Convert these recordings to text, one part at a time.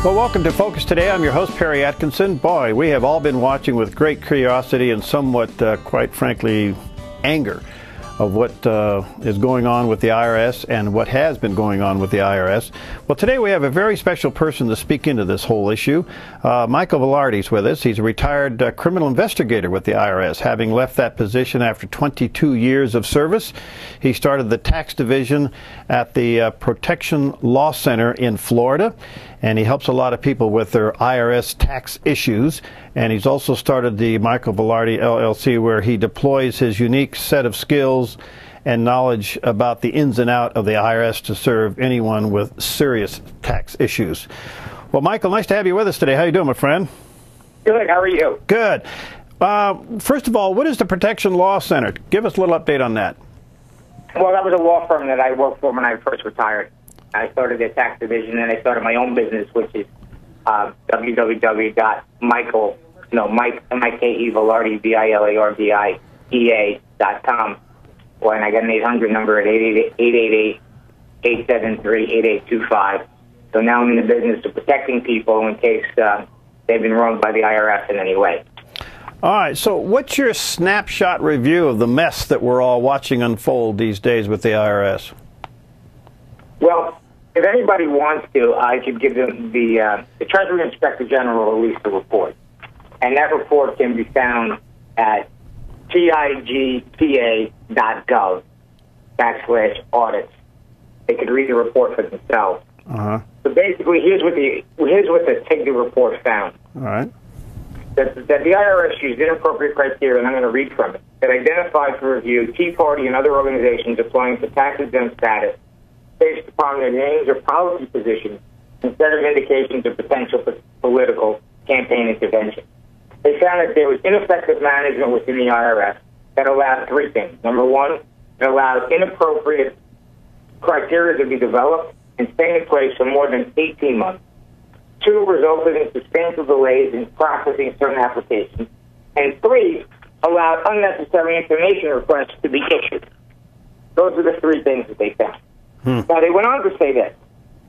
Well, welcome to Focus Today. I'm your host, Perry Atkinson. Boy, we have all been watching with great curiosity and somewhat, quite frankly, anger of what is going on with the IRS and what has been going on with the IRS. Well, today we have a very special person to speak into this whole issue. Michael Vilardi is with us. He's a retired criminal investigator with the IRS, having left that position after 22 years of service. He started the tax division at the Protection Law Center in Florida, and he helps a lot of people with their IRS tax issues. And he's also started the Michael Vilardi LLC, where he deploys his unique set of skills and knowledge about the ins and outs of the IRS to serve anyone with serious tax issues. Well, Michael, nice to have you with us today. How you doing, my friend? Good. How are you? Good. First of all, what is the Protection Law Center? Give us a little update on that. Well, that was a law firm that I worked for when I first retired. I started the tax division, and I started my own business, which is Vilardi, VILARDIEA.com. And I got an 800 number at 888-873-8825. So now I'm in the business of protecting people in case they've been wronged by the IRS in any way. All right, so what's your snapshot review of the mess that we're all watching unfold these days with the IRS? Well, if anybody wants to, I could give them the Treasury Inspector General released a report. And that report can be found at tigpa.gov/audits. They could read the report for themselves. So basically, here's what the TIGTA report found. All right. That the IRS used inappropriate criteria, and I'm going to read from it, that identified for review Tea Party and other organizations applying for tax-exempt status based upon their names or policy positions instead of indications of potential for political campaign intervention. They found that there was ineffective management within the IRS that allowed three things. Number one, it allowed inappropriate criteria to be developed and stay in place for more than 18 months. Two, resulted in substantial delays in processing certain applications. And three, allowed unnecessary information requests to be issued. Those are the three things that they found. Now, they went on to say this.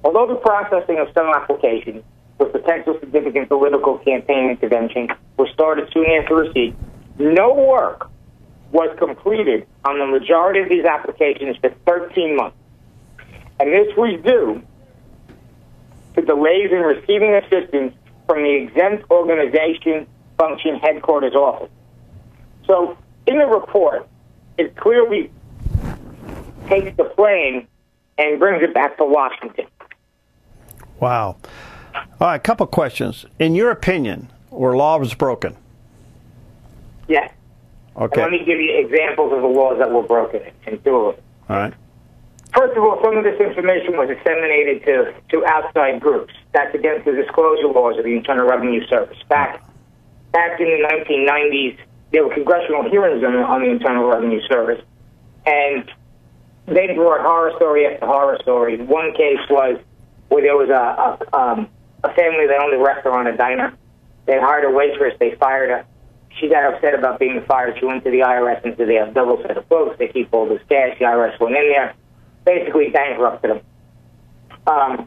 Although the processing of some applications with potential significant political campaign intervention was started soon after receipt, no work was completed on the majority of these applications for 13 months. And this was due to delays in receiving assistance from the exempt organization function headquarters office. So in the report, it clearly takes the blame and brings it back to Washington. Wow. All right, a couple questions. In your opinion, were laws broken? Yes. Okay. And let me give you examples of the laws that were broken in two of them. All right. First of all, some of this information was disseminated to outside groups. That's against the disclosure laws of the Internal Revenue Service. Back in the 1990s, there were congressional hearings on the Internal Revenue Service, and they brought horror story after horror story. One case was where there was a family that owned a restaurant, a diner. They hired a waitress. They fired her. She got upset about being fired. She went to the IRS and said they have double set of books. They keep all this cash. The IRS went in there, basically bankrupted them.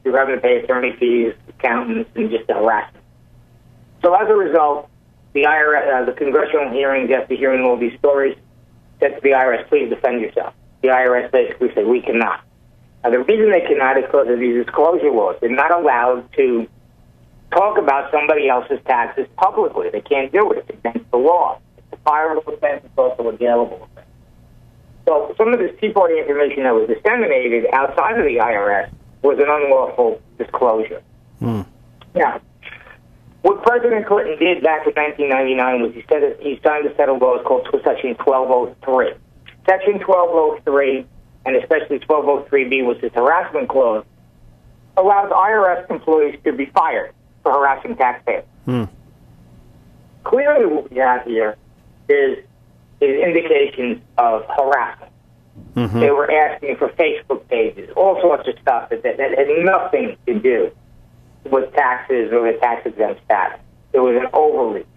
Through having to pay attorney fees, accountants, and just harassment. So as a result, the IRS, the congressional hearings, after hearing all these stories, said to the IRS, please defend yourself. The IRS basically said, we cannot. Now, the reason they cannot is because of these disclosure laws. They're not allowed to talk about somebody else's taxes publicly. They can't do it. It's against the law. It's a fireable offense. It's also a jailable offense. So some of this Tea Party information that was disseminated outside of the IRS was an unlawful disclosure. Now, what President Clinton did back in 1999 was he said that he signed a set of laws called Section 1203. Section 1203, and especially 1203B, was this harassment clause, allows IRS employees to be fired for harassing taxpayers. Clearly what we have here is indications of harassment. They were asking for Facebook pages, all sorts of stuff that had nothing to do with taxes or the tax-exempt status. It was an overreach.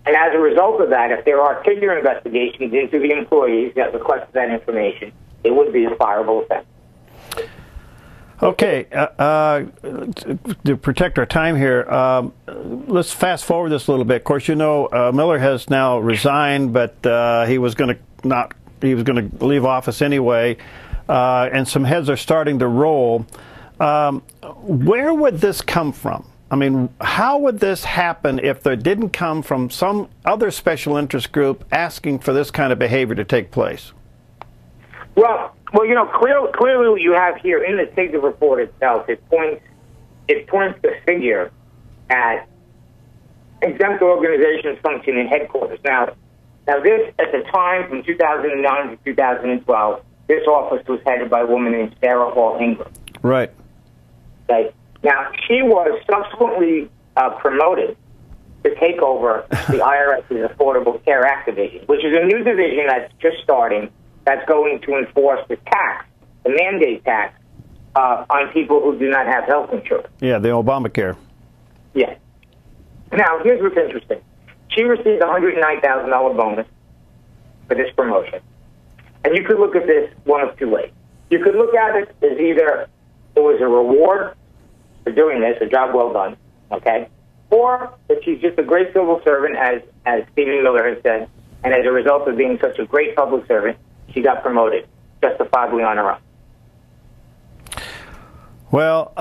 And as a result of that, if there are figure investigations into the employees that requested that information, it would be a fireable offense. Okay, to protect our time here, let's fast forward this a little bit. Of course, you know, Miller has now resigned, but he was going to leave office anyway, and some heads are starting to roll. Where would this come from? I mean, how would this happen if there didn't come from some other special interest group asking for this kind of behavior to take place? Well, you know, clearly what you have here in the SIGDA report itself, it points the figure at exempt organizations functioning in headquarters. Now this, at the time, from 2009 to 2012, this office was headed by a woman named Sarah Hall Ingram. Right. Okay. Now, she was subsequently promoted to take over the IRS's Affordable Care Act division, which is a new division that's just starting, that's going to enforce the mandate tax on people who do not have health insurance. Yeah, the Obamacare. Yeah. Now, here's what's interesting. She received a $109,000 bonus for this promotion. And you could look at this one of two ways. You could look at it as either it was a reward for doing this, a job well done, okay? Or that she's just a great civil servant, as Stephen Miller has said, and as a result of being such a great public servant, she got promoted justifiably on her own. Well,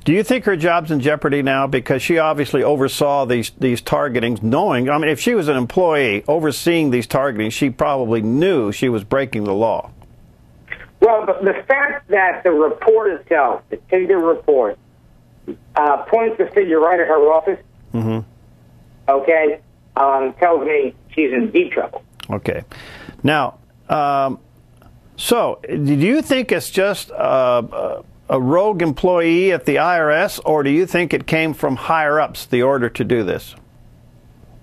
do you think her job's in jeopardy now? Because she obviously oversaw these targetings, knowing, I mean, if she was an employee overseeing these targetings, she probably knew she was breaking the law. Well, the fact that the report itself, the SIGDA report, points the figure right at her office, okay, tells me she's in deep trouble. Okay. Now, so do you think it's just a rogue employee at the IRS, or do you think it came from higher-ups, the order to do this?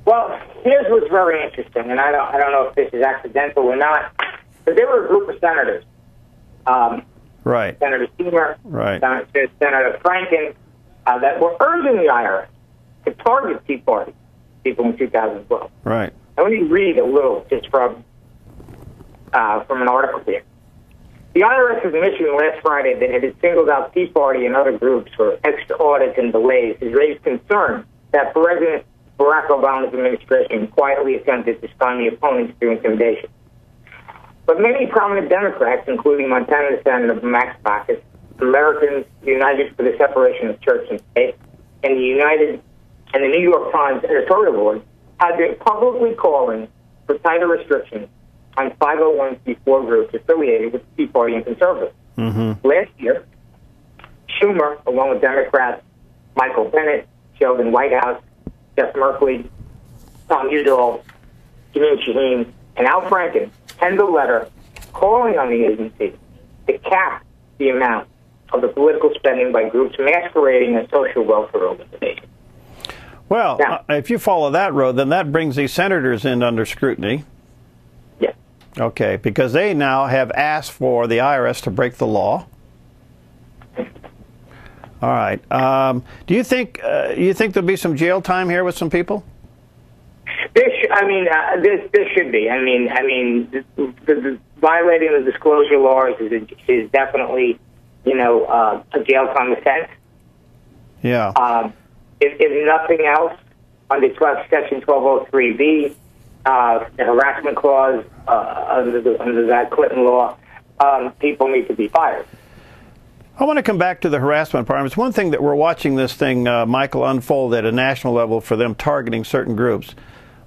Well, here's what's very interesting, and I don't know if this is accidental or not, but there were a group of senators. Right. Senator Heeman, right. Senator Franken, that were urging the IRS to target Tea Party people in 2012. Right. And let me read a little just from an article here. The IRS's mission last Friday that it had singled out Tea Party and other groups for extra audits and delays has raised concern that President Barack Obama's administration quietly attempted to stymie opponents through intimidation. But many prominent Democrats, including Montana Senator Max Baucus, Americans United for the Separation of Church and State, and the New York Times editorial board, have been publicly calling for tighter restrictions on 501c4 groups affiliated with the Tea Party and conservatives. Last year, Schumer, along with Democrats Michael Bennet, Sheldon Whitehouse, Jeff Merkley, Tom Udall, Janine Shaheen, and Al Franken, penned a letter calling on the agency to cap the amount of the political spending by groups masquerading as social welfare organizations. Well, now, if you follow that road, then that brings these senators in under scrutiny. Yes. Okay, because they now have asked for the IRS to break the law. All right. Do you think there'll be some jail time here with some people? This should be. I mean, the violating the disclosure laws is definitely, a jail time offense. Yeah. If nothing else, under Section 1203B, the harassment clause under that Clinton law, people need to be fired. I want to come back to the harassment part. It's one thing that we're watching this thing, Michael, unfold at a national level for them targeting certain groups.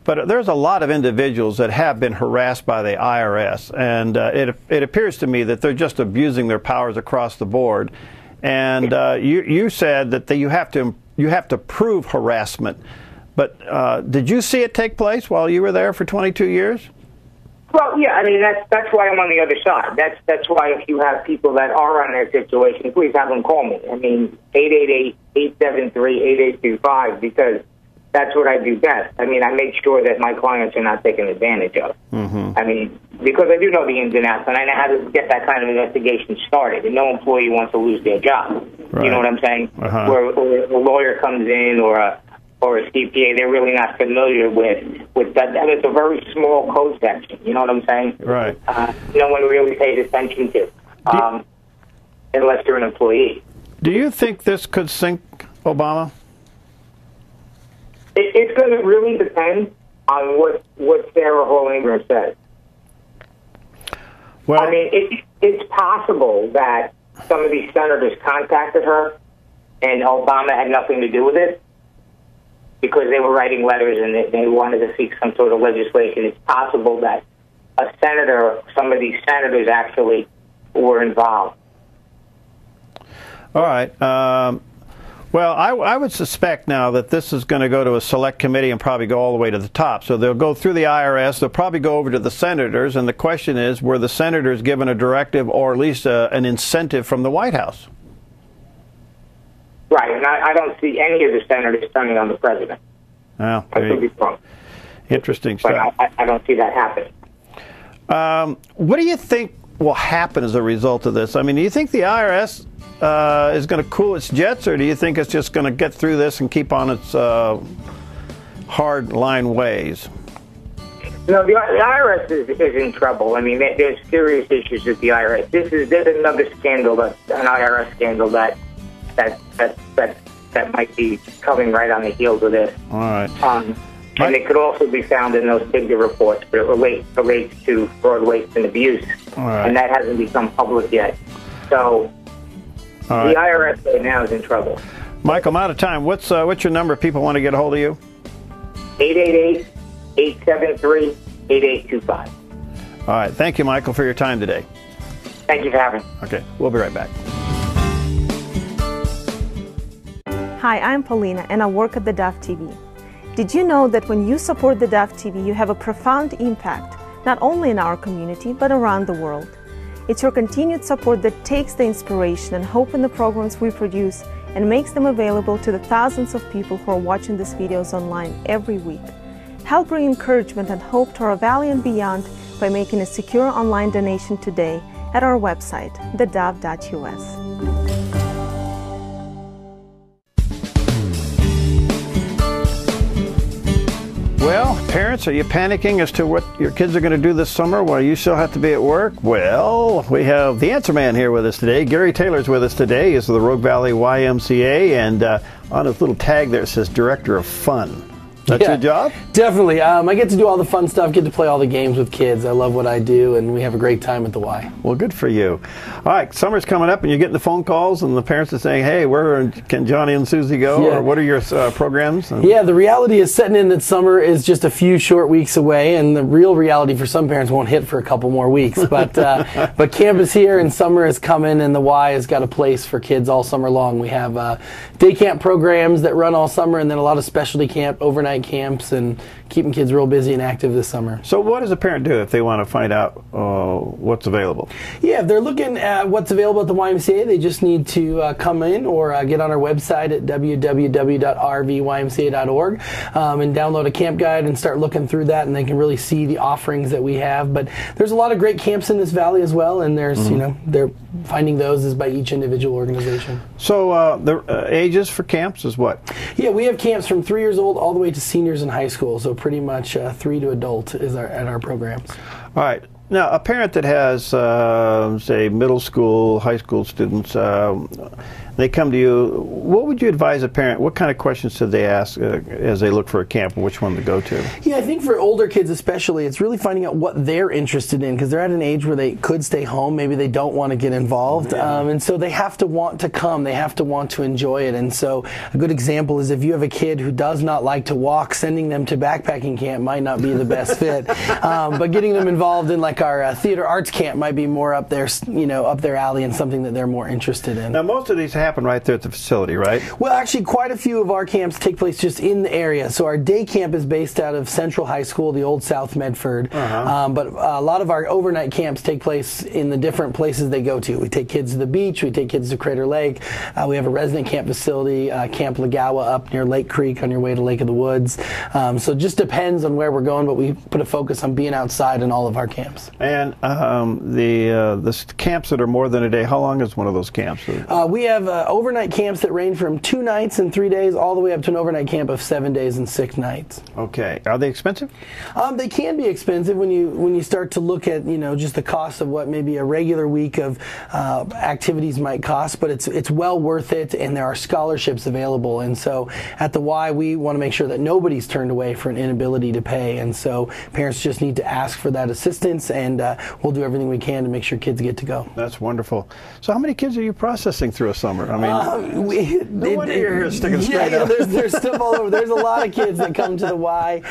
But there's a lot of individuals that have been harassed by the IRS, and it appears to me that they're just abusing their powers across the board. And you said that you have to prove harassment. But did you see it take place while you were there for 22 years? Well, yeah. I mean, that's why I'm on the other side. That's why if you have people that are on their situation, please have them call me. I mean, 888-873-8825, because that's what I do best. I mean, I make sure that my clients are not taken advantage of. I mean, because I do know the ins and outs, and I know how to get that kind of investigation started. And no employee wants to lose their job. Right. You know what I'm saying? Where a lawyer comes in or a CPA, they're really not familiar with that. And it's a very small code section. You know what I'm saying? Right. No one really pays attention to. unless they're an employee. Do you think this could sink Obama? It's going to really depend on what Sarah Hall Ingram says. Well, I mean, it's possible that some of these senators contacted her and Obama had nothing to do with it because they were writing letters and they wanted to seek some sort of legislation. It's possible that a senator, some of these senators actually were involved. all right. Well, I would suspect now that this is going to go to a select committee and probably go all the way to the top. So they'll go through the IRS, they'll probably go over to the senators, and the question is, were the senators given a directive or at least an incentive from the White House? Right, and I don't see any of the senators turning on the president. Well, I could be wrong. Interesting But stuff. I don't see that happening. What do you think will happen as a result of this? I mean, do you think the IRS is going to cool its jets, or do you think it's just going to get through this and keep on its hard line ways? No, the IRS is in trouble. I mean, there's serious issues with the IRS. There's another scandal, an IRS scandal that might be coming right on the heels of this. All right. And it could also be found in those figure reports, but it relates to fraud, waste, and abuse. All right. And that hasn't become public yet. So All the right. IRS right now is in trouble. Michael, I'm out of time. What's your number if people want to get a hold of you? 888-873-8825. All right. Thank you, Michael, for your time today. Thank you for having me. Okay. We'll be right back. Hi, I'm Paulina, and I work at theDove TV. Did you know that when you support theDove TV, you have a profound impact, not only in our community, but around the world? It's your continued support that takes the inspiration and hope in the programs we produce and makes them available to the thousands of people who are watching these videos online every week. Help bring encouragement and hope to our valley and beyond by making a secure online donation today at our website, thedove.us. Well, parents, are you panicking as to what your kids are going to do this summer while you still have to be at work? Well, we have the answer man here with us today. Gary Taylor's with us today. He's the Valley YMCA, and on his little tag there it says Director of Fun. That's your job? Definitely. I get to do all the fun stuff, get to play all the games with kids. I love what I do, and we have a great time at the Y. Well, good for you. All right, summer's coming up, and you're getting the phone calls, and the parents are saying, hey, where can Johnny and Susie go? Yeah. Or what are your programs? Yeah, the reality is setting in that summer is just a few short weeks away, and the real reality for some parents won't hit for a couple more weeks. But but camp is here, and summer is coming, and the Y has got a place for kids all summer long. We have day camp programs that run all summer, and then a lot of specialty camp, overnight camps, and keeping kids real busy and active this summer. So what does a parent do if they want to find out what's available? Yeah, if they're looking at what's available at the YMCA, they just need to come in or get on our website at www.rvymca.org and download a camp guide and start looking through that, and they can really see the offerings that we have. But there's a lot of great camps in this valley as well, and there's, you know, they're finding those is by each individual organization. So the ages for camps is what? Yeah, we have camps from 3 years old all the way to seniors in high school, so pretty much 3 to adult is at our programs. All right. Now, a parent that has, say, middle school, high school students, they come to you, what would you advise a parent? What kind of questions should they ask as they look for a camp and which one to go to? Yeah, I think for older kids especially, it's really finding out what they're interested in, because they're at an age where they could stay home. Maybe they don't want to get involved. Yeah. And so they have to want to come. They have to want to enjoy it. And so a good example is if you have a kid who does not like to walk, sending them to backpacking camp might not be the best fit. But getting them involved in like our theater arts camp might be more up their, you know, up their alley and something that they're more interested in. Now, most of these happen right there at the facility, right? Well, actually, quite a few of our camps take place just in the area. So our day camp is based out of Central High School, the old South Medford. But a lot of our overnight camps take place in the different places they go to. We take kids to the beach. We take kids to Crater Lake. We have a resident camp facility, Camp Legawa, up near Lake Creek on your way to Lake of the Woods. So it just depends on where we're going, but we put a focus on being outside in all of our camps. And the camps that are more than a day, how long is one of those camps? We have overnight camps that range from 2 nights and 3 days all the way up to an overnight camp of 7 days and 6 nights. Okay. Are they expensive? They can be expensive when you start to look at just the cost of what maybe a regular week of activities might cost, but it's well worth it, and there are scholarships available. And so at the Y, we want to make sure that nobody's turned away for an inability to pay, and so parents just need to ask for that assistance, and we'll do everything we can to make sure kids get to go. That's wonderful. So how many kids are you processing through a summer? I mean, no wonder you're here sticking straight up. There's stuff all over. There's a lot of kids that come to the Y.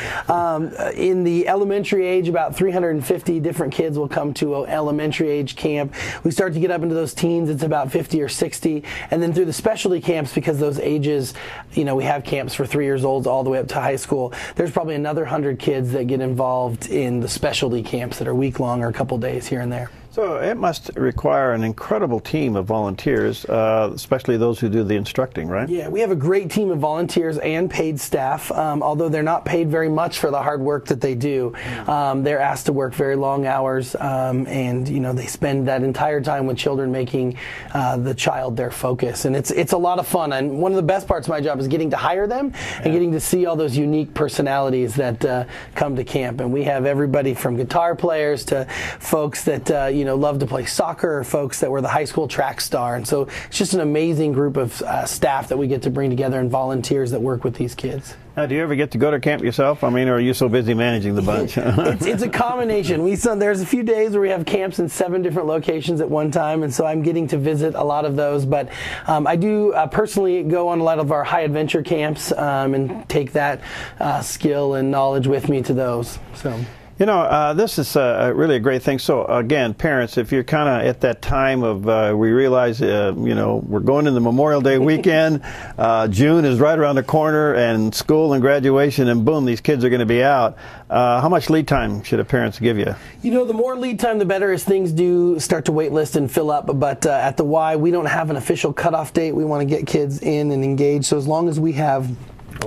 In the elementary age, about 350 different kids will come to an elementary age camp. We start to get up into those teens, it's about 50 or 60. And then through the specialty camps, because those ages, we have camps for 3 years old all the way up to high school, there's probably another 100 kids that get involved in the specialty camps that are week-long or a couple days here and there. So it must require an incredible team of volunteers, especially those who do the instructing, right? Yeah, we have a great team of volunteers and paid staff, although they're not paid very much for the hard work that they do. They're asked to work very long hours, and they spend that entire time with children, making the child their focus. And it's a lot of fun. And one of the best parts of my job is getting to hire them and getting to see all those unique personalities that come to camp. And we have everybody from guitar players to folks that love to play soccer, or folks that were the high school track star. And so it's just an amazing group of staff that we get to bring together, and volunteers that work with these kids. Now, do you ever get to go to camp yourself? I mean, or are you so busy managing the bunch? It's a combination. There's a few days where we have camps in 7 different locations at one time, and so I'm getting to visit a lot of those. But I do personally go on a lot of our high adventure camps and take that skill and knowledge with me to those. So. This is really a great thing. So, again, parents, if you're kind of at that time of, we realize, we're going into Memorial Day weekend, June is right around the corner, and school and graduation, and boom, these kids are going to be out. How much lead time should a parents give you? The more lead time, the better, as things do start to wait list and fill up. But at the Y, we don't have an official cutoff date. We want to get kids in and engaged. So as long as we have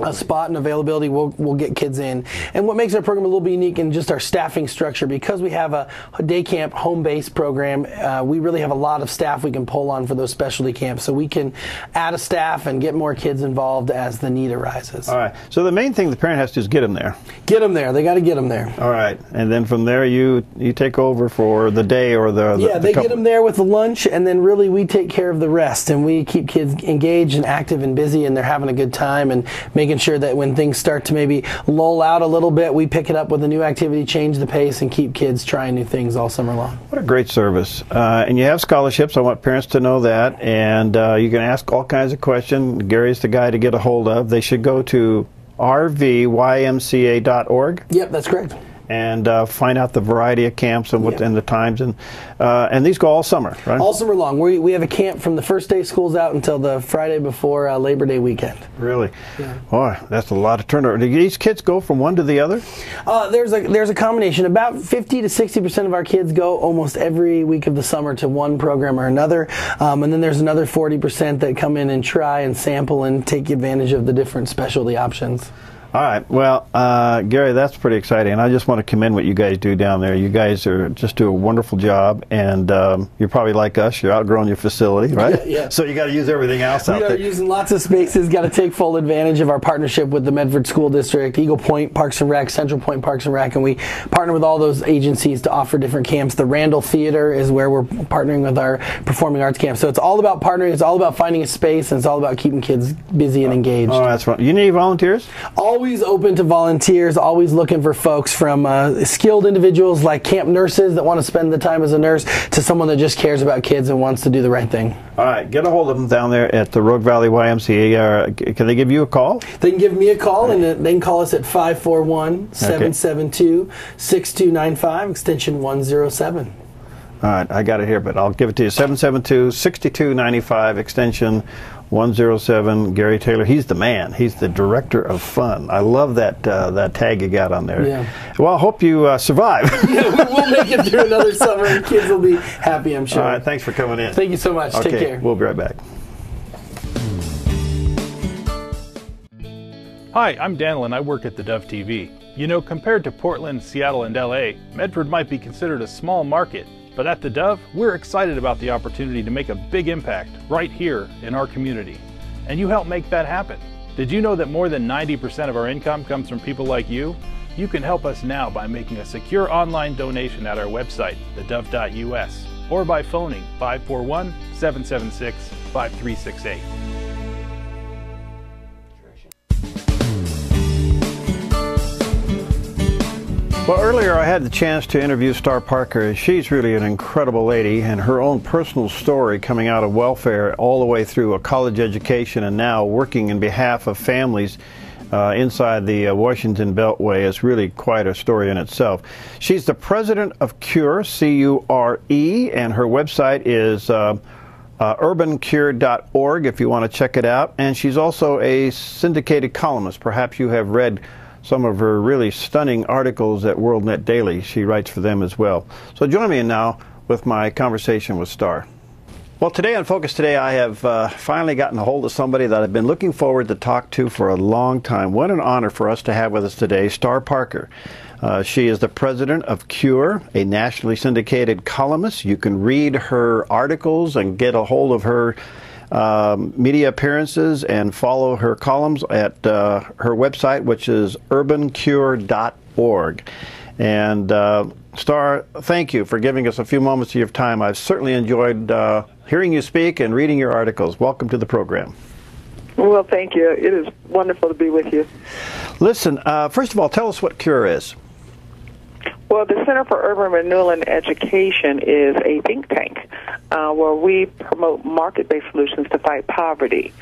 a spot and availability, we'll get kids in. And what makes our program a little bit unique in just our staffing structure, because we have a day camp home-based program, we really have a lot of staff we can pull on for those specialty camps. So we can add a staff and get more kids involved as the need arises. All right. So the main thing the parent has to do is get them there. Get them there. They got to get them there. All right. And then from there, you take over for the day or the they couple. Get them there with the lunch, and then really we take care of the rest, and we keep kids engaged and active and busy, and they're having a good time, and making sure that when things start to maybe lull out a little bit, we pick it up with a new activity, change the pace, and keep kids trying new things all summer long. What a great service. And you have scholarships. I want parents to know that. And you can ask all kinds of questions. Gary's the guy to get a hold of. They should go to rvymca.org. Yep, that's correct. And find out the variety of camps and and the times, and these go all summer, right? All summer long. We have a camp from the first day school's out until the Friday before Labor Day weekend. Really? Yeah. Boy, that's a lot of turnover. Do these kids go from one to the other? There's a combination. About 50 to 60% of our kids go almost every week of the summer to one program or another, and then there's another 40% that come in and try and sample and take advantage of the different specialty options. All right. Well, Gary, that's pretty exciting, and I just want to commend what you guys do down there. You guys just do a wonderful job, and you're probably like us. You're outgrowing your facility, right? Yeah. So you got to use everything else out there. We are using lots of spaces. Got to take full advantage of our partnership with the Medford School District, Eagle Point Parks and Rec, Central Point Parks and Rec, and we partner with all those agencies to offer different camps. The Randall Theater is where we're partnering with our performing arts camp. So it's all about partnering. It's all about finding a space, and it's all about keeping kids busy and engaged. Oh, that's right. You need volunteers? Always open to volunteers, always looking for folks from skilled individuals like camp nurses that want to spend the time as a nurse, to someone that just cares about kids and wants to do the right thing. All right, get a hold of them down there at the Valley YMCA. Can they give you a call? They can give me a call, and they can call us at 541-772-6295, extension 107. All right, I got it here, but I'll give it to you. 772-6295, extension 107. Gary Taylor, he's the man. He's the director of fun. I love that that tag you got on there. Yeah. Well, I hope you survive. Yeah, we'll make it through another summer, and kids will be happy, I'm sure. All right, thanks for coming in. Thank you so much. Okay, take care. We'll be right back. Hi, I'm Daniel, and I work at theDove TV. You know, compared to Portland, Seattle, and LA, Medford might be considered a small market, but at theDove, we're excited about the opportunity to make a big impact right here in our community. And you help make that happen. Did you know that more than 90% of our income comes from people like you? You can help us now by making a secure online donation at our website, thedove.us, or by phoning 541-776-5368. Well, earlier I had the chance to interview Star Parker. She's really an incredible lady, and her own personal story coming out of welfare all the way through a college education and now working in behalf of families inside the Washington Beltway is really quite a story in itself. She's the president of CURE, C-U-R-E, and her website is urbancure.org if you want to check it out. And she's also a syndicated columnist. Perhaps you have read some of her really stunning articles at WorldNet Daily. She writes for them as well. So join me now with my conversation with Star. Well, today on Focus Today, I have finally gotten a hold of somebody that I've been looking forward to talk to for a long time. What an honor for us to have with us today, Star Parker. She is the president of CURE, a nationally syndicated columnist. You can read her articles and get a hold of her media appearances and follow her columns at her website, which is urbancure.org. And Star, thank you for giving us a few moments of your time. I've certainly enjoyed hearing you speak and reading your articles. Welcome to the program. Well, thank you. It is wonderful to be with you. Listen, first of all, tell us what CURE is. Well, the Center for Urban Renewal and Education is a think tank where we promote market-based solutions to fight poverty.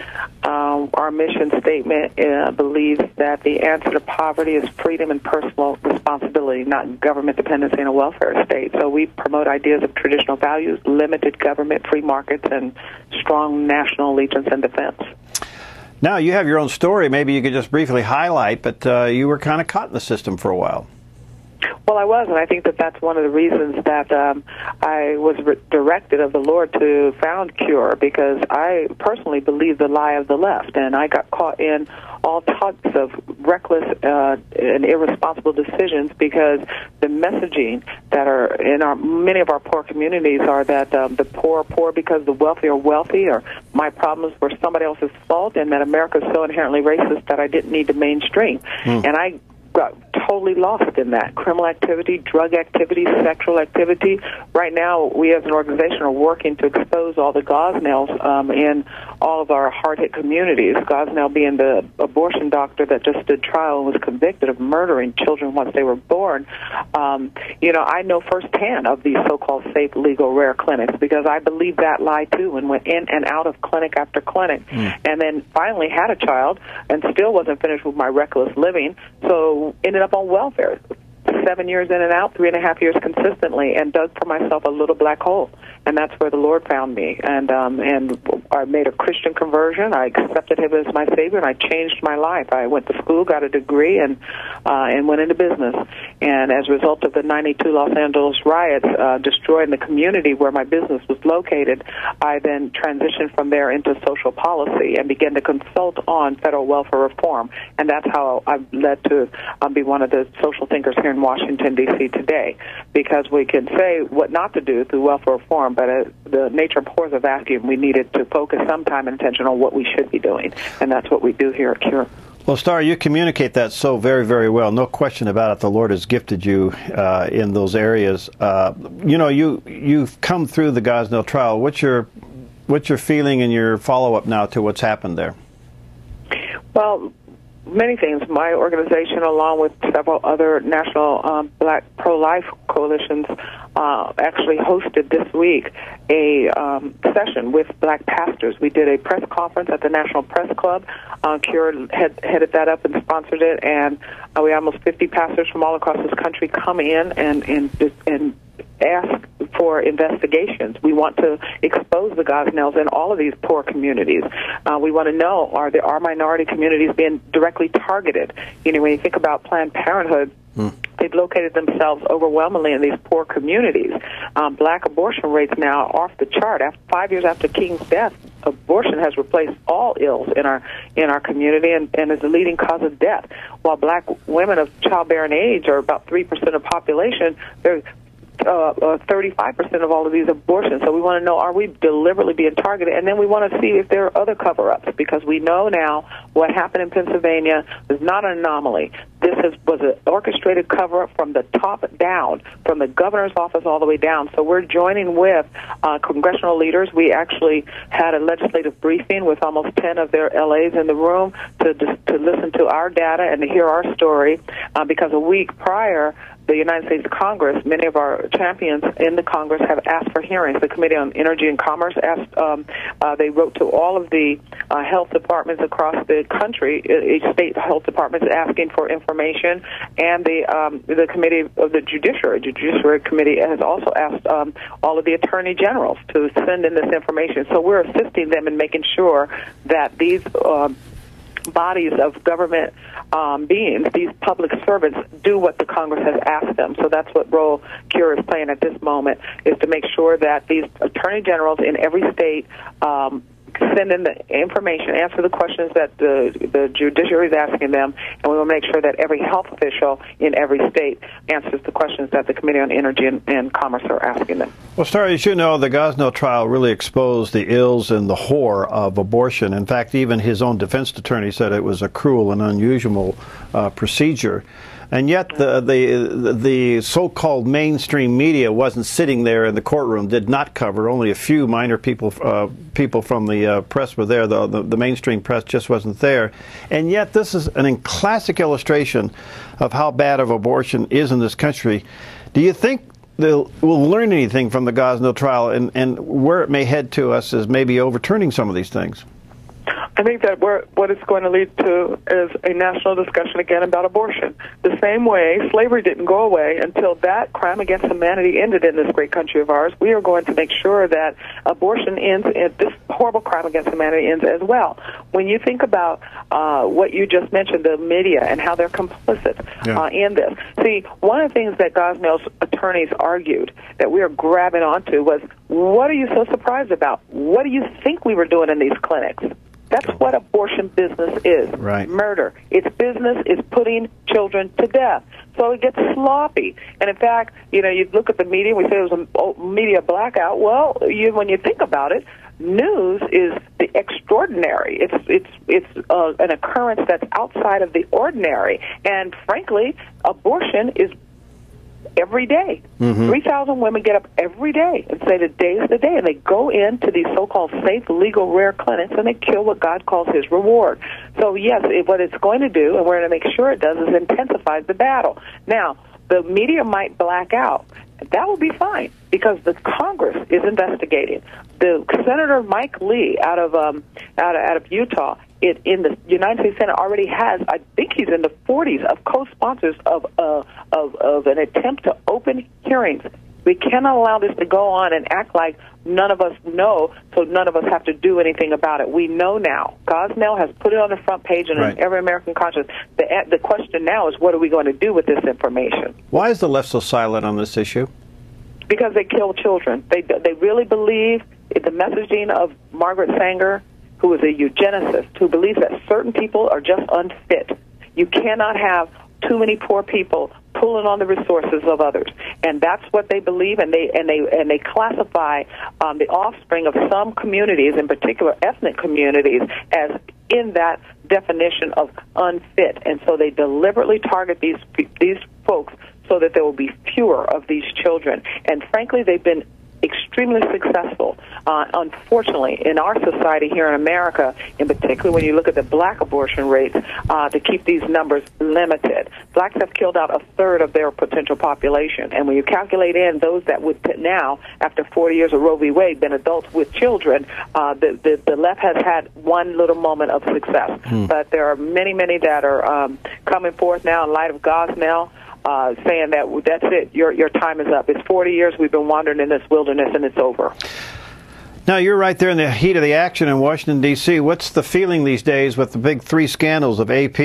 Our mission statement believes that the answer to poverty is freedom and personal responsibility, not government dependency in a welfare state. So we promote ideas of traditional values, limited government, free markets, and strong national allegiance and defense. Now, you have your own story. Maybe you could just briefly highlight, but you were kind of caught in the system for a while. Well, I was, and I think that that's one of the reasons that I was directed of the Lord to found CURE, because I personally believe the lie of the left, and I got caught in all types of reckless and irresponsible decisions because the messaging that are in many of our poor communities are that the poor are poor because the wealthy are wealthy, or my problems were somebody else's fault, and that America is so inherently racist that I didn't need to mainstream. And I got totally lost in that. Criminal activity, drug activity, sexual activity. Right now, we as an organization are working to expose all the Gosnells in all of our hard-hit communities. Gosnell being the abortion doctor that just stood trial and was convicted of murdering children once they were born. You know, I know firsthand of these so-called safe, legal, rare clinics because I believed that lie too and went in and out of clinic after clinic. And then finally had a child and still wasn't finished with my reckless living, so ended up on welfare. 7 years in and out, 3.5 years consistently, and dug for myself a little black hole. And that's where the Lord found me. And I made a Christian conversion. I accepted Him as my Savior, and I changed my life. I went to school, got a degree, and went into business. And as a result of the 92 Los Angeles riots destroying the community where my business was located, I then transitioned from there into social policy and began to consult on federal welfare reform. And that's how I've led to be one of the social thinkers here in Washington, D.C. today, because we can say what not to do through welfare reform, but the nature abhors a vacuum. We needed to focus some time and attention on what we should be doing, and that's what we do here at CURE. Well, Star, you communicate that so very, very well. No question about it. The Lord has gifted you in those areas. You know, you've come through the Gosnell trial. What's your feeling and your follow-up now to what's happened there? Well, many things. My organization, along with several other national black pro-life coalitions, actually hosted this week a session with black pastors. We did a press conference at the National Press Club. CURE headed that up and sponsored it, and we had almost 50 pastors from all across this country come in and ask for investigations. We want to expose the Gosnells in all of these poor communities. We want to know, are minority communities being directly targeted? You know, when you think about Planned Parenthood, they they've located themselves overwhelmingly in these poor communities. Black abortion rates now are off the chart. 5 years after King's death, abortion has replaced all ills in our community and is the leading cause of death. While black women of childbearing age are about 3% of population, they're 35% of all of these abortions. So we want to know, are we deliberately being targeted? And then we want to see if there are other cover-ups, because we know now what happened in Pennsylvania is not an anomaly. This was an orchestrated cover-up from the top down, from the governor's office all the way down. So we're joining with congressional leaders. We actually had a legislative briefing with almost 10 of their LAs in the room to listen to our data and to hear our story, because a week prior, the United States Congress, many of our champions in the Congress have asked for hearings. The Committee on Energy and Commerce asked, they wrote to all of the health departments across the country, each state health departments, asking for information, and the Committee of the Judiciary Committee has also asked all of the Attorney Generals to send in this information. So we're assisting them in making sure that these bodies of government beings, these public servants, do what the Congress has asked them. So that's what role CURE is playing at this moment, is to make sure that these attorney generals in every state send in the information, answer the questions that the judiciary is asking them, and we will make sure that every health official in every state answers the questions that the Committee on Energy and Commerce are asking them. Well, Starry, as you know, the Gosnell trial really exposed the ills and the horror of abortion. In fact, even his own defense attorney said it was a cruel and unusual procedure. And yet the so-called mainstream media wasn't sitting there in the courtroom, did not cover. Only a few minor people from the press were there. The mainstream press just wasn't there. And yet this is a classic illustration of how bad of abortion is in this country. Do you think we'll learn anything from the Gosnell trial, and where it may head to us is maybe overturning some of these things? I think that what it's going to lead to is a national discussion again about abortion. The same way slavery didn't go away until that crime against humanity ended in this great country of ours, we are going to make sure that abortion ends, and this horrible crime against humanity ends as well. When you think about what you just mentioned, the media and how they're complicit in this. See, one of the things that Gosnell's attorneys argued that we are grabbing onto was, what are you so surprised about? What do you think we were doing in these clinics? That's what abortion business is. Right. Murder. Its business is putting children to death. So it gets sloppy. And in fact, you look at the media, we say it was a media blackout. Well, when you think about it, news is the extraordinary. It's an occurrence that's outside of the ordinary. And frankly, abortion is every day. 3,000 women get up every day and say today is the day, and they go into these so-called safe, legal, rare clinics, and they kill what God calls his reward. So yes, what it's going to do, and we're going to make sure it does, is intensify the battle. Now, the media might black out. That will be fine, because the Congress is investigating. The Senator Mike Lee out of Utah in the United States Senate already has, I think he's in the 40s of co-sponsors of an attempt to open hearings. We cannot allow this to go on and act like none of us know, so none of us have to do anything about it. We know now. Gosnell has put it on the front page and in every American conscience. The question now is, what are we going to do with this information? Why is the left so silent on this issue? Because they kill children. They really believe in the messaging of Margaret Sanger, who is a eugenicist, who believes that certain people are just unfit. You cannot have too many poor people pulling on the resources of others, and that's what they believe. And they classify the offspring of some communities, in particular ethnic communities, as in that definition of unfit. And so they deliberately target these folks so that there will be fewer of these children. And frankly, they've been extremely successful, unfortunately, in our society here in America, in particular when you look at the black abortion rates, to keep these numbers limited. Blacks have killed out a third of their potential population, and when you calculate in those that would now, after 40 years of Roe v. Wade, been adults with children, the left has had one little moment of success. But there are many, many that are coming forth now in light of Gosnell, saying that that's it, your time is up. It's 40 years we've been wandering in this wilderness, and it's over. Now, you're right there in the heat of the action in Washington, D.C. What's the feeling these days with the big 3 scandals of AP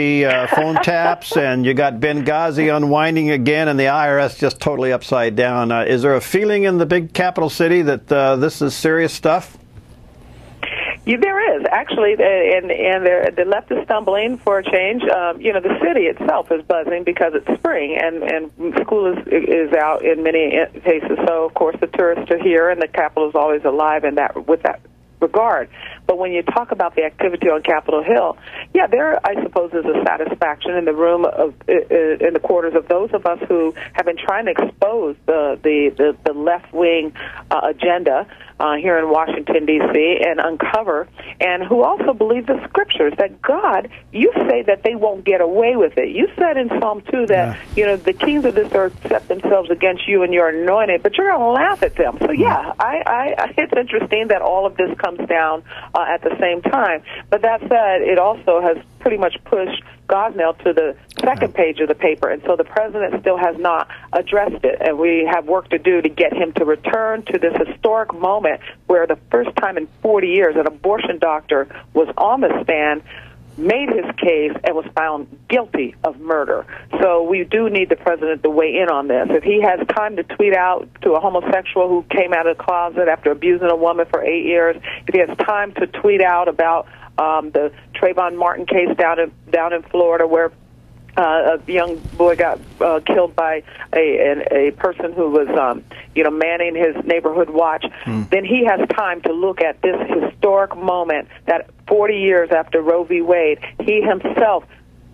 phone taps, and you got Benghazi unwinding again, and the IRS just totally upside down? Is there a feeling in the big capital city that this is serious stuff? Yeah, there is, actually, and the left is stumbling for a change. The city itself is buzzing because it's spring, and school is out in many cases. So, of course, the tourists are here, and the Capitol is always alive with that regard. But when you talk about the activity on Capitol Hill, yeah, there, I suppose, is a satisfaction in the room of in the quarters of those of us who have been trying to expose the left wing agenda here in Washington, D.C., and uncover, and who also believe the scriptures that God, you say that they won't get away with it. You said in Psalm 2 that, the kings of this earth set themselves against you and your anointed, but you're going to laugh at them. So, yeah, it's interesting that all of this comes down at the same time. But that said, it also has pretty much pushed Gosnell to the second page of the paper, and so the president still has not addressed it, and we have work to do to get him to return to this historic moment where the first time in 40 years an abortion doctor was on the stand, made his case, and was found guilty of murder. So we do need the president to weigh in on this. If he has time to tweet out to a homosexual who came out of the closet after abusing a woman for 8 years, if he has time to tweet out about the Trayvon Martin case down in Florida, where a young boy got killed by a person who was manning his neighborhood watch, then he has time to look at this historic moment that 40 years after Roe v. Wade, he himself,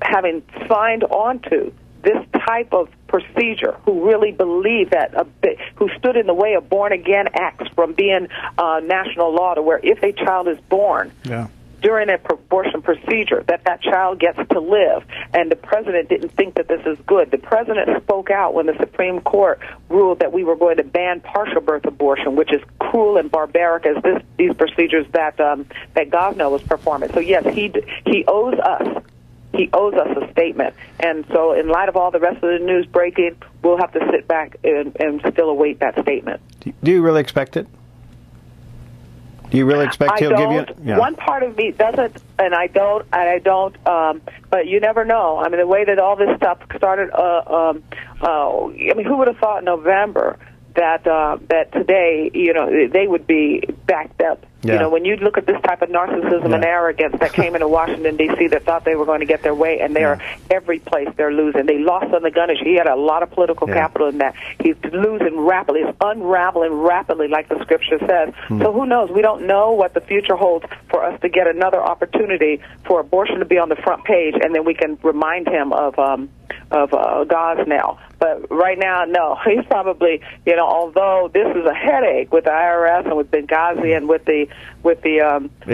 having signed on to this type of procedure, who really believed that, who stood in the way of born-again acts from being national law, to where if a child is born during an abortion procedure, that child gets to live. And the president didn't think that this is good. The president spoke out when the Supreme Court ruled that we were going to ban partial birth abortion, which is cruel and barbaric as these procedures that Gosnell was performing. So yes, he owes us. He owes us a statement. And so in light of all the rest of the news breaking, we'll have to sit back and still await that statement. Do you really expect it? Do you really expect he'll give you? Yeah. One part of me doesn't, and I don't. But you never know. I mean, the way that all this stuff started. Who would have thought in November that today, they would be backed up. Yeah. When you look at this type of narcissism and arrogance that came into Washington, D.C., that thought they were going to get their way, and they're every place they're losing. They lost on the gun issue. He had a lot of political capital in that. He's losing rapidly. It's unraveling rapidly, like the scripture says. So who knows? We don't know what the future holds for us to get another opportunity for abortion to be on the front page, and then we can remind him of Gosnell. But right now, no. He's probably, although this is a headache with the IRS and with Benghazi and with the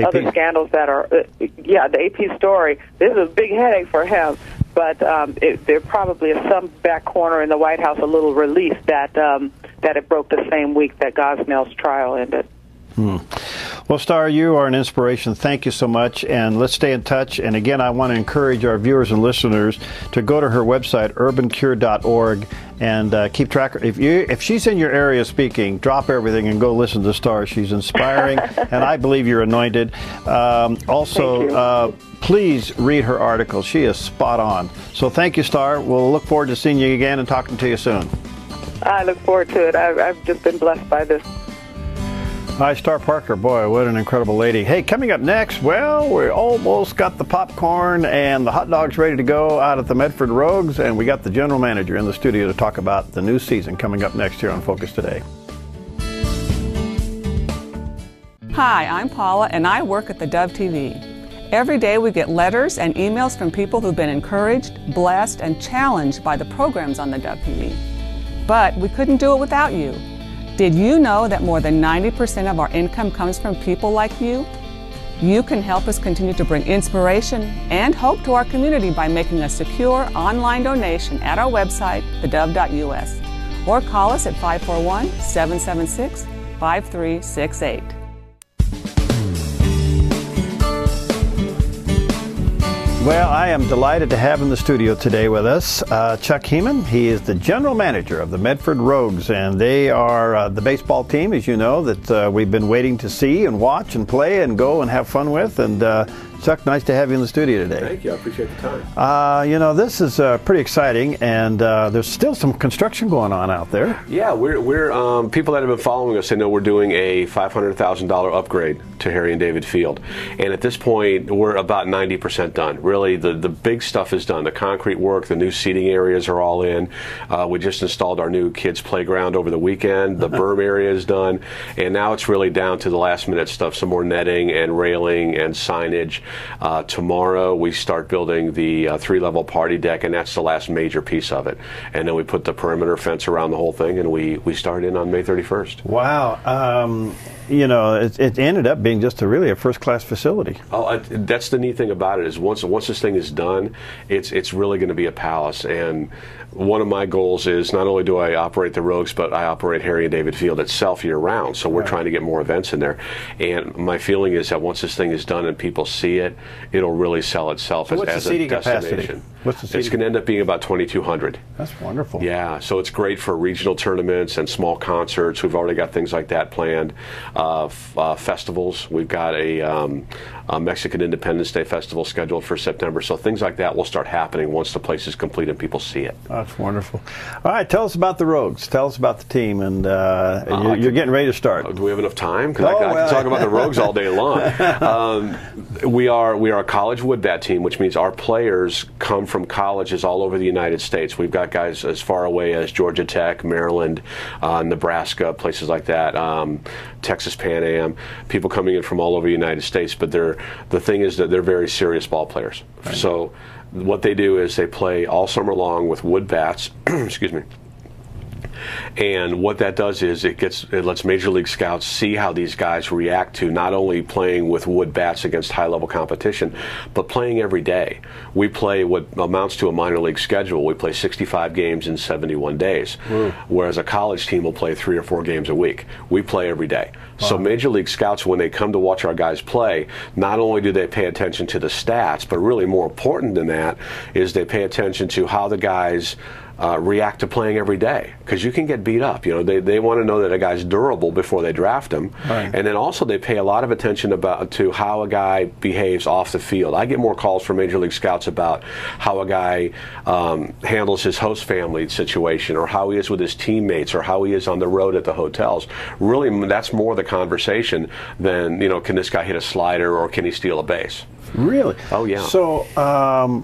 other scandals that are, the AP story. This is a big headache for him. But there probably is some back corner in the White House a little relief that it broke the same week that Gosnell's trial ended. Well, Star, you are an inspiration. Thank you so much, and let's stay in touch. And again, I want to encourage our viewers and listeners to go to her website, urbancure.org, and keep track. If she's in your area speaking, drop everything and go listen to Star. She's inspiring, and I believe you're anointed. Please read her article. She is spot on. So thank you, Star. We'll look forward to seeing you again and talking to you soon. I look forward to it. I've just been blessed by this. Hi, Star Parker. Boy, what an incredible lady. Hey, coming up next, well, we almost got the popcorn and the hot dogs ready to go out at the Medford Rogues, and we got the general manager in the studio to talk about the new season coming up next here on Focus Today. Hi, I'm Paula, and I work at theDove TV. Every day we get letters and emails from people who've been encouraged, blessed, and challenged by the programs on theDove TV. But we couldn't do it without you. Did you know that more than 90% of our income comes from people like you? You can help us continue to bring inspiration and hope to our community by making a secure online donation at our website, thedove.us, or call us at 541-776-5368. Well, I am delighted to have in the studio today with us Chuck Heeman. He is the general manager of the Medford Rogues, and they are the baseball team, as you know, that we've been waiting to see and watch and play and go and have fun with. And Chuck, nice to have you in the studio today. Thank you. I appreciate the time. You know, this is pretty exciting, and there's still some construction going on out there. Yeah, we're people that have been following us, they know we're doing a $500,000 upgrade to Harry and David Field, and at this point we're about 90% done. Really, the big stuff is done. The concrete work, the new seating areas are all in. We just installed our new kids playground over the weekend. The berm area is done, and now it's really down to the last minute stuff, some more netting and railing and signage. Tomorrow we start building the 3-level party deck, and that's the last major piece of it. And then we put the perimeter fence around the whole thing, and we start in on May 31st. Wow. You know, it ended up being just really a first-class facility. Oh, that's the neat thing about it is once this thing is done, it's really going to be a palace. And one of my goals is not only do I operate the Rogues, but I operate Harry and David Field itself year-round. So we're trying to get more events in there. And my feeling is that once this thing is done and people see it, it'll really sell itself as a destination. Capacity? What's the seating? It's going to end up being about 2,200. That's wonderful. Yeah, so it's great for regional tournaments and small concerts. We've already got things like that planned. Festivals. We've got a Mexican Independence Day festival scheduled for September. So things like that will start happening once the place is complete and people see it. That's wonderful. All right, tell us about the Rogues. Tell us about the team, and you're getting ready to start. Do we have enough time? Because I can talk about the Rogues all day long. We are a college wood bat team, which means our players come from colleges all over the United States. We've got guys as far away as Georgia Tech, Maryland, Nebraska, places like that, Texas Pan Am, people coming in from all over the United States. But the thing is that they're very serious ball players. Right. So what they do is they play all summer long with wood bats. Excuse me. And what that does is it lets Major League Scouts see how these guys react to not only playing with wood bats against high-level competition, but playing every day. We play what amounts to a minor league schedule. We play 65 games in 71 days, whereas a college team will play 3 or 4 games a week. We play every day. Wow. So Major League Scouts, when they come to watch our guys play, not only do they pay attention to the stats, but really more important than that is they pay attention to how the guys react to playing every day, because you can get beat up. You know, they want to know that a guy's durable before they draft him, right. And then also they pay a lot of attention to how a guy behaves off the field. I get more calls from Major League Scouts about how a guy handles his host family situation, or how he is with his teammates, or how he is on the road at the hotels. Really, that's more the conversation than, you know, can this guy hit a slider or can he steal a base? Really? Oh, yeah. So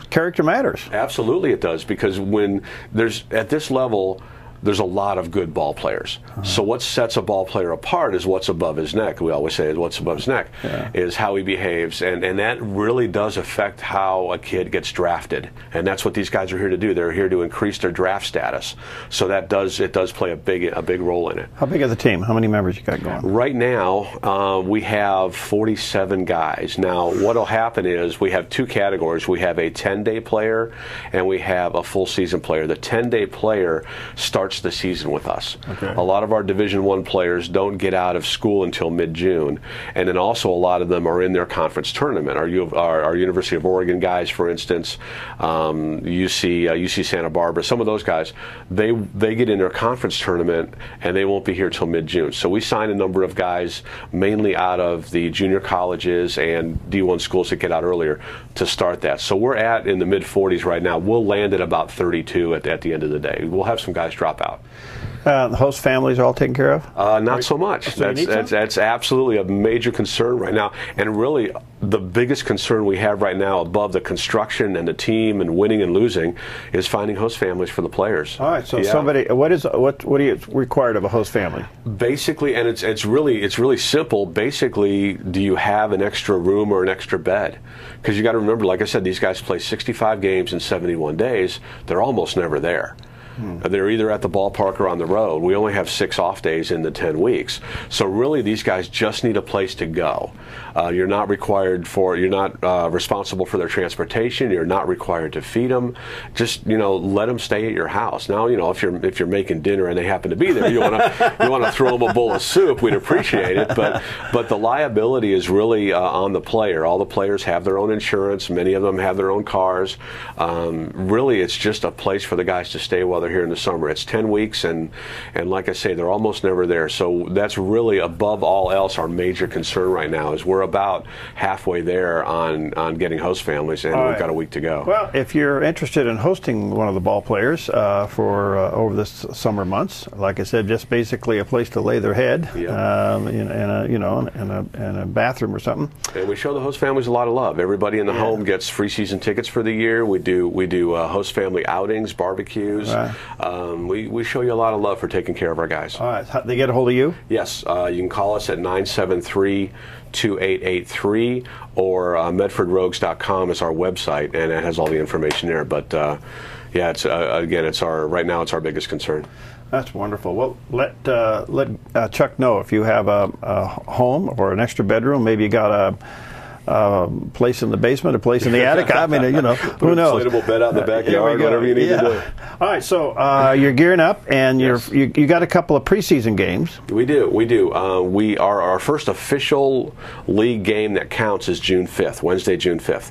character matters. Absolutely it does, because when there's at this level, there's a lot of good ball players. So what sets a ball player apart is what's above his neck. We always say what's above his neck is how he behaves, and that really does affect how a kid gets drafted. And that's what these guys are here to do. They're here to increase their draft status. So it does play a big role in it. How big is the team? How many members you got going? Right now, we have 47 guys. Now, what'll happen is we have 2 categories. We have a 10-day player and we have a full season player. The 10-day player starts the season with us. Okay. A lot of our Division I players don't get out of school until mid-June, and then also a lot of them are in their conference tournament. Our University of Oregon guys, for instance, UC Santa Barbara, some of those guys, they get in their conference tournament and they won't be here till mid-June. So we sign a number of guys mainly out of the junior colleges and D1 schools that get out earlier to start that. So we're in the mid-40s right now. We'll land at about 32 at the end of the day. We'll have some guys drop out. The host families are all taken care of? Not so much. That's absolutely a major concern right now. And really, the biggest concern we have right now, above the construction and the team and winning and losing, is finding host families for the players. All right. So somebody, what do you required of a host family? Basically, and it's really simple. Basically, do you have an extra room or an extra bed? Because you got to remember, like I said, these guys play 65 games in 71 days. They're almost never there. They're either at the ballpark or on the road. We only have 6 off days in the 10 weeks. So really, these guys just need a place to go. You're not responsible for their transportation. You're not required to feed them. Just, let them stay at your house. Now, if you're making dinner and they happen to be there, you want to throw them a bowl of soup. We'd appreciate it. But the liability is really on the player. All the players have their own insurance. Many of them have their own cars. Really, it's just a place for the guys to stay while they're here in the summer. It's 10 weeks, and like I say, they're almost never there. So that's really, above all else, our major concern right now is we're about halfway there on getting host families, and we've got a week to go. Well, if you're interested in hosting one of the ball players for over this summer months, like I said, just basically a place to lay their head, in a bathroom or something. And we show the host families a lot of love. Everybody in the home gets free season tickets for the year. We do host family outings, barbecues. Right. We show you a lot of love for taking care of our guys. All right. How, they get a hold of you? Yes. You can call us at 973-2883, or medfordrogues.com is our website, and it has all the information there. But it's again, right now it's our biggest concern. That's wonderful. Well, let Chuck know if you have a home or an extra bedroom. Maybe you got a place in the basement, a place in the attic. I mean, who knows? Inflatable bed out in the backyard, whatever you need to do. All right, so you're gearing up, and you got a couple of preseason games. We do. Our first official league game that counts is June 5th, Wednesday, June 5th.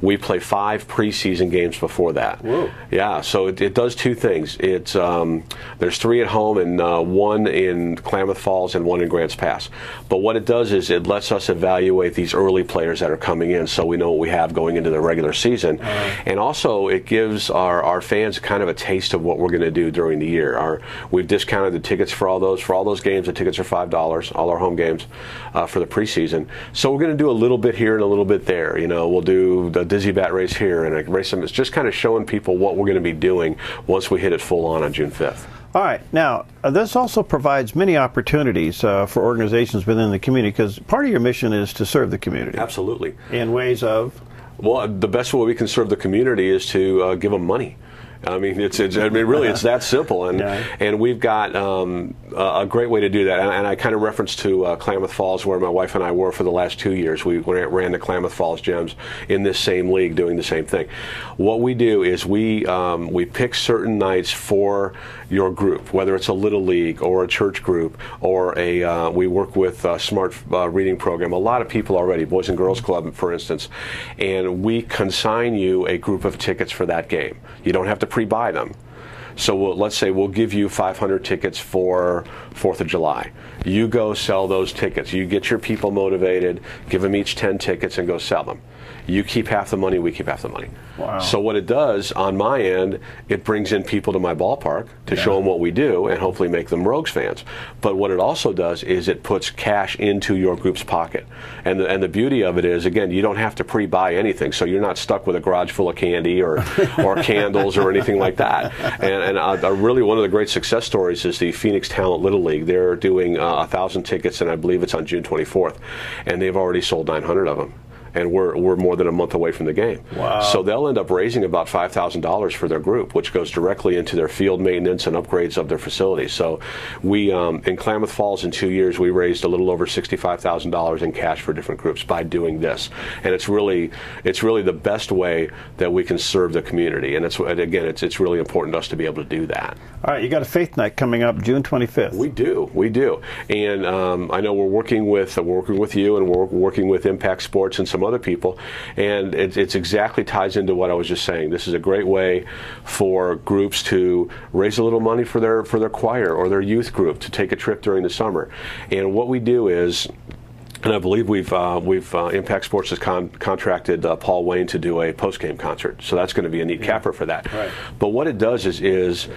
We play 5 preseason games before that. Whoa. Yeah, so it does 2 things. It's there's 3 at home, and 1 in Klamath Falls and 1 in Grants Pass. But what it does is it lets us evaluate these early players that are coming in, so we know what we have going into the regular season. And also it gives our fans kind of a taste of what we're going to do during the year. We've discounted the tickets for all those games. The tickets are $5, all our home games for the preseason. So we're going to do a little bit here and a little bit there. We'll do the Dizzy Bat race here and a race. It's just kind of showing people what we're going to be doing once we hit it full on June 5th. All right. Now, this also provides many opportunities for organizations within the community, because part of your mission is to serve the community. Absolutely. In ways of? Well, the best way we can serve the community is to give them money. I mean, really, it's that simple, and we've got a great way to do that. And I kind of referenced to Klamath Falls, where my wife and I were for the last 2 years. We ran the Klamath Falls Gems in this same league, doing the same thing. What we do is we pick certain nights for your group, whether it's a little league or a church group or we work with a smart reading program. A lot of people already, Boys and Girls Club, for instance, and we consign you a group of tickets for that game. You don't have to pre-buy them. So let's say we'll give you 500 tickets for 4th of July. You go sell those tickets. You get your people motivated, give them each 10 tickets and go sell them. You keep half the money, we keep half the money. Wow. So what it does on my end, it brings in people to my ballpark to show them what we do and hopefully make them Rogues fans. But what it also does is it puts cash into your group's pocket. And the beauty of it is, again, you don't have to pre-buy anything, so you're not stuck with a garage full of candy or candles or anything like that. And really one of the great success stories is the Phoenix Talent Little League. They're doing 1,000 tickets, and I believe it's on June 24th, and they've already sold 900 of them. And we're more than a month away from the game. Wow. So they'll end up raising about $5,000 for their group, which goes directly into their field maintenance and upgrades of their facilities. So we, in Klamath Falls in 2 years, we raised a little over $65,000 in cash for different groups by doing this. And it's really the best way that we can serve the community. And it's really important to us to be able to do that. All right, you got a faith night coming up June 25th. We do. And I know we're working with you, and we're working with Impact Sports and some other people, and it's exactly ties into what I was just saying. This is a great way for groups to raise a little money for their choir or their youth group to take a trip during the summer. And what we do is, and I believe we've Impact Sports has contracted Paul Wayne to do a post-game concert, so that's going to be a neat capper for that. Right. But what it does is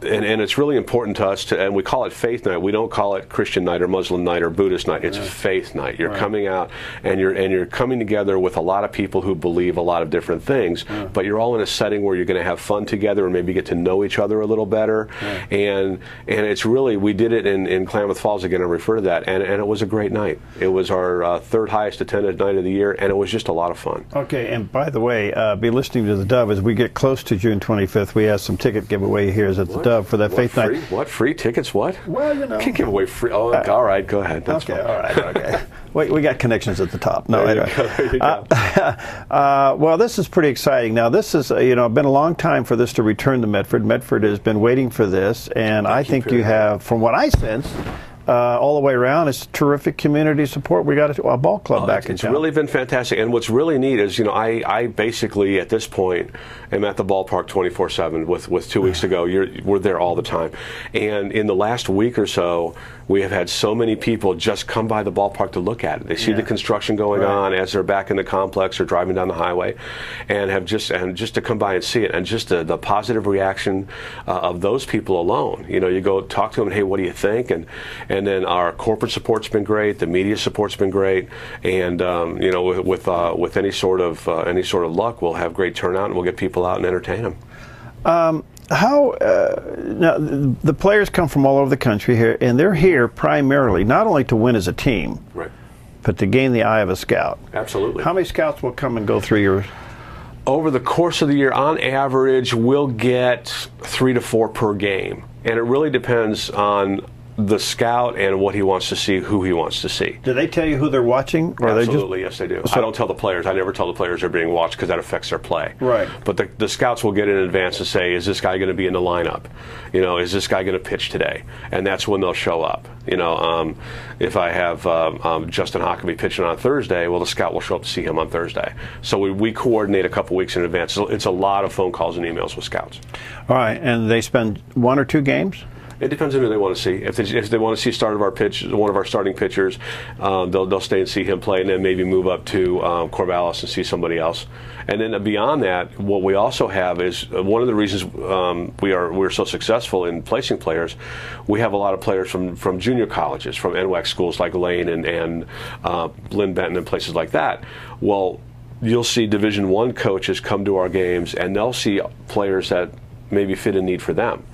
and it's really important to us and we call it faith night. We don't call it Christian night or Muslim night or Buddhist night. It's faith night. You're coming out and you're coming together with a lot of people who believe a lot of different things, but you're all in a setting where you're going to have fun together and maybe get to know each other a little better. And it's really, we did it in Klamath Falls again. I refer to that, and it was a great night. It was our third highest attended night of the year, and it was just a lot of fun. Okay, and by the way, be listening to the Dove as we get close to June 25th. We have some ticket giveaway here at the Dove for that faith night. What, free tickets? What? Well, you know. Can't give away free. Oh, all right, go ahead. That's okay, fine. all right, okay. We got connections at the top. No, there anyway. you go. Well, this is pretty exciting. Now, this is, been a long time for this to return to Medford. Medford has been waiting for this, and I think you have, from what I sense, all the way around, it's terrific community support. We got a ball club back in town. It's really been fantastic. And what's really neat is, I basically, at this point, am at the ballpark 24/7 with 2 weeks to go. We're there all the time. And in the last week or so, we have had so many people just come by the ballpark to look at it. They see the construction going on as they're back in the complex or driving down the highway, and just to come by and see it, and just the positive reaction of those people alone. You go talk to them, and hey, what do you think? And then our corporate support's been great, the media support's been great, and with any sort of luck, we'll have great turnout and we'll get people out and entertain them. Now the players come from all over the country here, and they're here primarily not only to win as a team, but to gain the eye of a scout. Absolutely. How many scouts will come and go through your? Over the course of the year, on average, we'll get 3 to 4 per game, and it really depends on the scout and what he wants to see, who he wants to see. Do they tell you who they're watching? Or Absolutely, yes, they do. I don't tell the players. I never tell the players they're being watched because that affects their play. Right. But the scouts will get in advance to say, is this guy going to be in the lineup? Is this guy going to pitch today? And that's when they'll show up. If I have Justin Huckabee pitching on Thursday, well, the scout will show up to see him on Thursday. So we coordinate a couple weeks in advance. So it's a lot of phone calls and emails with scouts. All right, and they spend 1 or 2 games? It depends on who they want to see. If they want to see one of our starting pitchers, they'll stay and see him play, and then maybe move up to Corvallis and see somebody else. And then beyond that, what we also have is one of the reasons we're so successful in placing players. We have a lot of players from junior colleges, from NWAC schools like Lane and Lynn Benton and places like that. Well, you'll see Division I coaches come to our games, and they'll see players that maybe fit a need for them.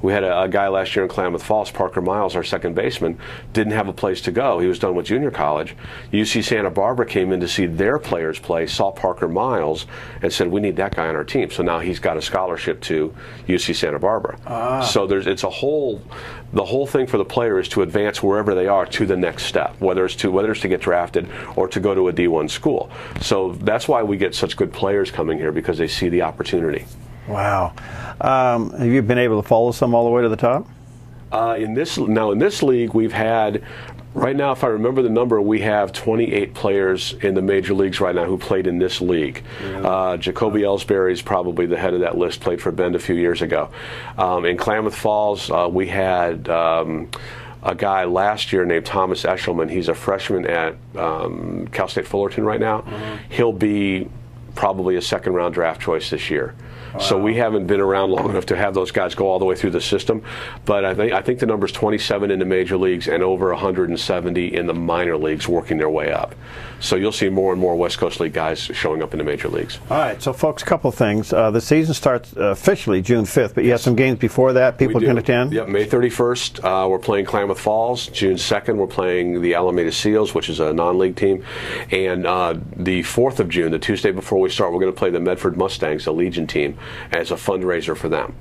We had a guy last year in Klamath Falls, Parker Miles, our second baseman, didn't have a place to go. He was done with junior college. UC Santa Barbara came in to see their players play, saw Parker Miles, and said, we need that guy on our team. So now he's got a scholarship to UC Santa Barbara. So the whole thing for the player is to advance wherever they are to the next step, whether it's to get drafted or to go to a D1 school. So that's why we get such good players coming here, because they see the opportunity. Wow. Have you been able to follow some all the way to the top? In this league, we've had, right now, if I remember the number, we have 28 players in the major leagues right now who played in this league. Jacoby Ellsbury is probably the head of that list, played for Bend a few years ago. In Klamath Falls, we had a guy last year named Thomas Eshelman. He's a freshman at Cal State Fullerton right now. He'll be probably a second-round draft choice this year. Wow. So we haven't been around long enough to have those guys go all the way through the system, but I think the number's 27 in the major leagues and over 170 in the minor leagues working their way up. So you'll see more and more West Coast League guys showing up in the major leagues. All right, so folks, a couple of things. The season starts officially June 5th, but you have some games before that people can attend? Yep, May 31st, we're playing Klamath Falls. June 2nd, we're playing the Alameda Seals, which is a non-league team. And the 4th of June, the Tuesday before we start, we're going to play the Medford Mustangs, a Legion team, as a fundraiser for them.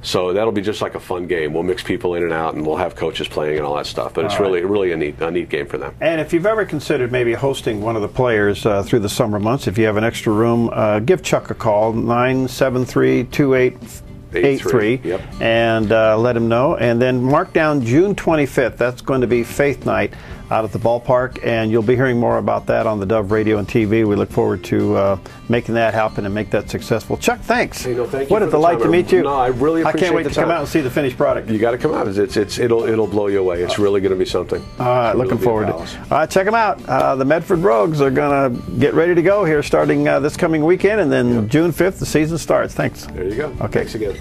So that'll be just like a fun game. We'll mix people in and out, and we'll have coaches playing and all that stuff. But it's really a neat game for them. And if you've ever considered maybe hosting one of the players through the summer months, if you have an extra room, give Chuck a call, 973-2883, and let him know. And then mark down June 25th. That's going to be Faith Night out at the ballpark, and you'll be hearing more about that on the Dove Radio and TV. We look forward to making that happen and make that successful. Chuck, thanks. Hey, no, thank you. What a delight to meet you. No, I really appreciate it. I can't wait to come out and see the finished product. You got to come out. It'll blow you away. It's really going to be something. All right, looking forward to it. All right, check them out. The Medford Rogues are going to get ready to go here starting this coming weekend, and then June 5th, the season starts. Thanks. There you go. Okay. Thanks again.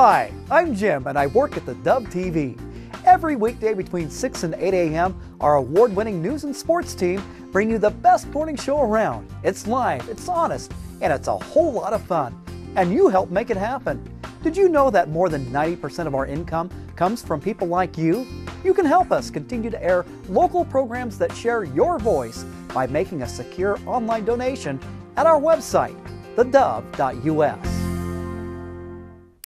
Hi, I'm Jim and I work at the Dove TV. Every weekday between 6 and 8 a.m., our award-winning news and sports team bring you the best morning show around. It's live, it's honest, and it's a whole lot of fun. And you help make it happen. Did you know that more than 90% of our income comes from people like you? You can help us continue to air local programs that share your voice by making a secure online donation at our website, thedove.us.